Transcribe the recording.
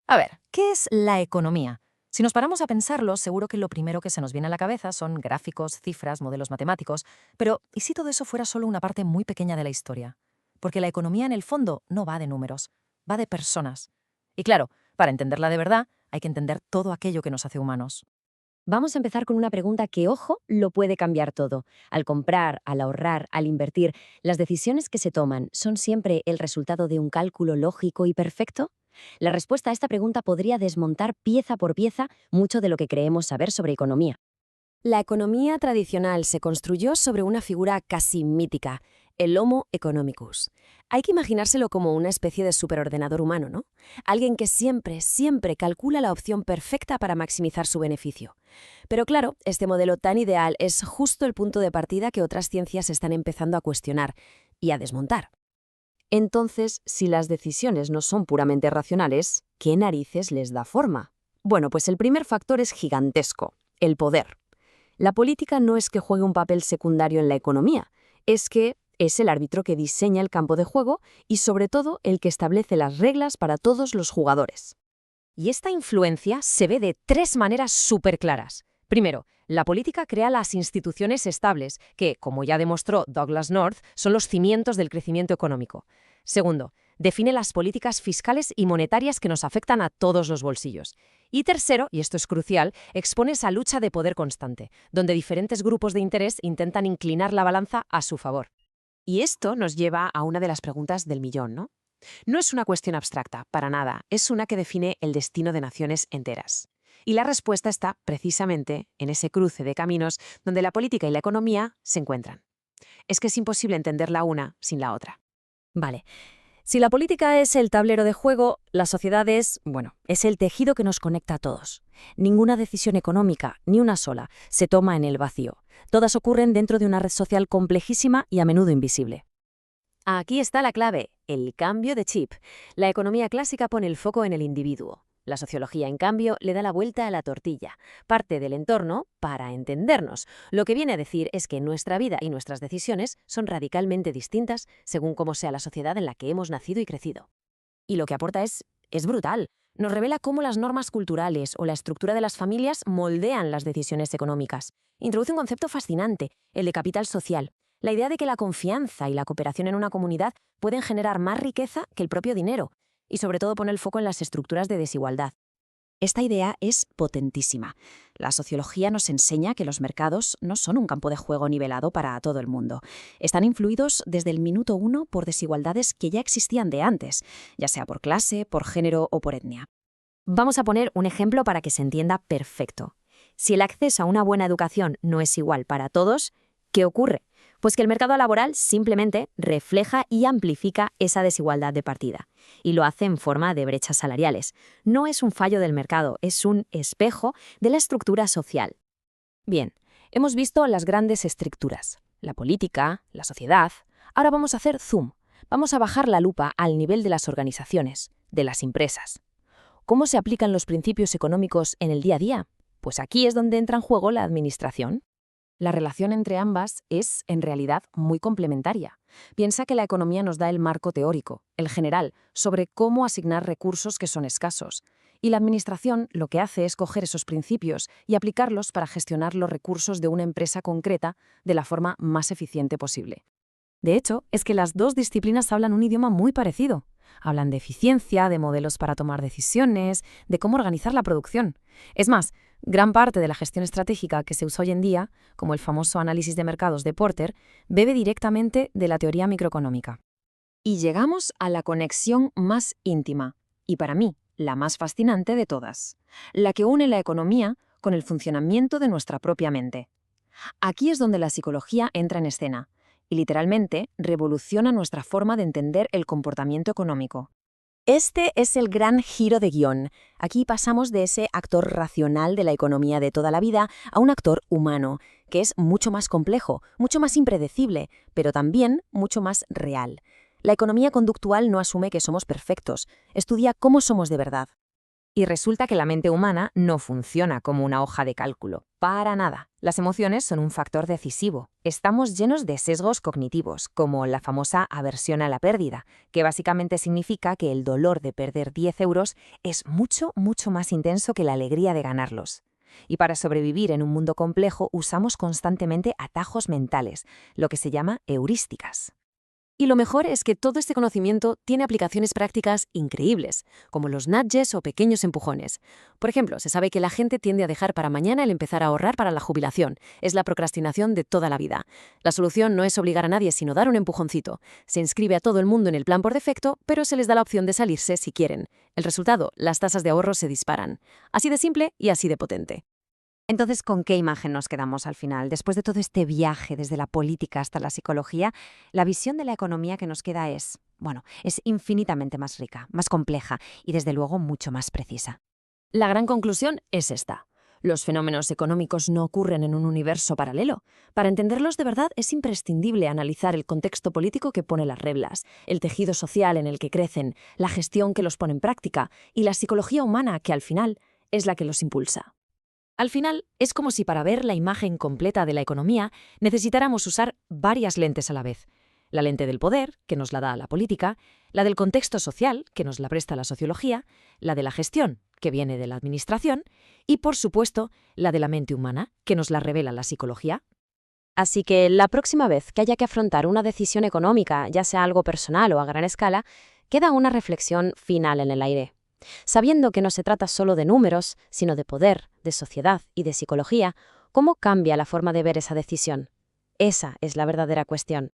A ver, ¿qué es la economía? Si nos paramos a pensarlo, seguro que lo primero que se nos viene a la cabeza son gráficos, cifras, modelos matemáticos, pero ¿y si todo eso fuera solo una parte muy pequeña de la historia? Porque la economía en el fondo no va de números, va de personas. Y claro, para entenderla de verdad, hay que entender todo aquello que nos hace humanos. Vamos a empezar con una pregunta que, ojo, lo puede cambiar todo. Al comprar, al ahorrar, al invertir, ¿las decisiones que se toman son siempre el resultado de un cálculo lógico y perfecto? La respuesta a esta pregunta podría desmontar pieza por pieza mucho de lo que creemos saber sobre economía. La economía tradicional se construyó sobre una figura casi mítica, el Homo economicus. Hay que imaginárselo como una especie de superordenador humano, ¿no? Alguien que siempre calcula la opción perfecta para maximizar su beneficio. Pero claro, este modelo tan ideal es justo el punto de partida que otras ciencias están empezando a cuestionar y a desmontar. Entonces, si las decisiones no son puramente racionales, ¿qué narices les da forma? Bueno, pues el primer factor es gigantesco, el poder. La política no es que juegue un papel secundario en la economía, es que es el árbitro que diseña el campo de juego y sobre todo el que establece las reglas para todos los jugadores. Y esta influencia se ve de tres maneras súper claras. Primero, la política crea las instituciones estables, que, como ya demostró Douglas North, son los cimientos del crecimiento económico. Segundo, define las políticas fiscales y monetarias que nos afectan a todos los bolsillos. Y tercero, y esto es crucial, expone esa lucha de poder constante, donde diferentes grupos de interés intentan inclinar la balanza a su favor. Y esto nos lleva a una de las preguntas del millón, ¿no? No es una cuestión abstracta, para nada, es una que define el destino de naciones enteras. Y la respuesta está precisamente en ese cruce de caminos donde la política y la economía se encuentran. Es que es imposible entender la una sin la otra. Vale, si la política es el tablero de juego, la sociedad es, bueno, es el tejido que nos conecta a todos. Ninguna decisión económica, ni una sola, se toma en el vacío. Todas ocurren dentro de una red social complejísima y a menudo invisible. Aquí está la clave, el cambio de chip. La economía clásica pone el foco en el individuo. La sociología, en cambio, le da la vuelta a la tortilla. Parte del entorno para entendernos. Lo que viene a decir es que nuestra vida y nuestras decisiones son radicalmente distintas según cómo sea la sociedad en la que hemos nacido y crecido. Y lo que aporta es brutal. Nos revela cómo las normas culturales o la estructura de las familias moldean las decisiones económicas. Introduce un concepto fascinante, el de capital social. La idea de que la confianza y la cooperación en una comunidad pueden generar más riqueza que el propio dinero, y sobre todo pone el foco en las estructuras de desigualdad. Esta idea es potentísima. La sociología nos enseña que los mercados no son un campo de juego nivelado para todo el mundo. Están influidos desde el minuto uno por desigualdades que ya existían de antes, ya sea por clase, por género o por etnia. Vamos a poner un ejemplo para que se entienda perfecto. Si el acceso a una buena educación no es igual para todos, ¿qué ocurre? Pues que el mercado laboral simplemente refleja y amplifica esa desigualdad de partida, y lo hace en forma de brechas salariales. No es un fallo del mercado, es un espejo de la estructura social. Bien, hemos visto las grandes estructuras, la política, la sociedad. Ahora vamos a hacer zoom. Vamos a bajar la lupa al nivel de las organizaciones, de las empresas. ¿Cómo se aplican los principios económicos en el día a día? Pues aquí es donde entra en juego la administración. La relación entre ambas es, en realidad, muy complementaria. Piensa que la economía nos da el marco teórico, el general, sobre cómo asignar recursos que son escasos. Y la administración lo que hace es coger esos principios y aplicarlos para gestionar los recursos de una empresa concreta de la forma más eficiente posible. De hecho, es que las dos disciplinas hablan un idioma muy parecido. Hablan de eficiencia, de modelos para tomar decisiones, de cómo organizar la producción. Es más, gran parte de la gestión estratégica que se usa hoy en día, como el famoso análisis de mercados de Porter, bebe directamente de la teoría microeconómica. Y llegamos a la conexión más íntima, y para mí, la más fascinante de todas, la que une la economía con el funcionamiento de nuestra propia mente. Aquí es donde la psicología entra en escena, y literalmente revoluciona nuestra forma de entender el comportamiento económico. Este es el gran giro de guión. Aquí pasamos de ese actor racional de la economía de toda la vida a un actor humano, que es mucho más complejo, mucho más impredecible, pero también mucho más real. La economía conductual no asume que somos perfectos, estudia cómo somos de verdad. Y resulta que la mente humana no funciona como una hoja de cálculo. Para nada. Las emociones son un factor decisivo. Estamos llenos de sesgos cognitivos, como la famosa aversión a la pérdida, que básicamente significa que el dolor de perder 10 euros es mucho, mucho más intenso que la alegría de ganarlos. Y para sobrevivir en un mundo complejo usamos constantemente atajos mentales, lo que se llama heurísticas. Y lo mejor es que todo este conocimiento tiene aplicaciones prácticas increíbles, como los nudges o pequeños empujones. Por ejemplo, se sabe que la gente tiende a dejar para mañana el empezar a ahorrar para la jubilación. Es la procrastinación de toda la vida. La solución no es obligar a nadie, sino dar un empujoncito. Se inscribe a todo el mundo en el plan por defecto, pero se les da la opción de salirse si quieren. El resultado, las tasas de ahorro se disparan. Así de simple y así de potente. Entonces, ¿con qué imagen nos quedamos al final? Después de todo este viaje desde la política hasta la psicología, la visión de la economía que nos queda es infinitamente más rica, más compleja y desde luego mucho más precisa. La gran conclusión es esta. Los fenómenos económicos no ocurren en un universo paralelo. Para entenderlos de verdad es imprescindible analizar el contexto político que pone las reglas, el tejido social en el que crecen, la gestión que los pone en práctica y la psicología humana que al final es la que los impulsa. Al final, es como si para ver la imagen completa de la economía necesitáramos usar varias lentes a la vez. La lente del poder, que nos la da la política, la del contexto social, que nos la presta la sociología, la de la gestión, que viene de la administración, y, por supuesto, la de la mente humana, que nos la revela la psicología. Así que la próxima vez que haya que afrontar una decisión económica, ya sea algo personal o a gran escala, queda una reflexión final en el aire. Sabiendo que no se trata solo de números, sino de poder, de sociedad y de psicología, ¿cómo cambia la forma de ver esa decisión? Esa es la verdadera cuestión.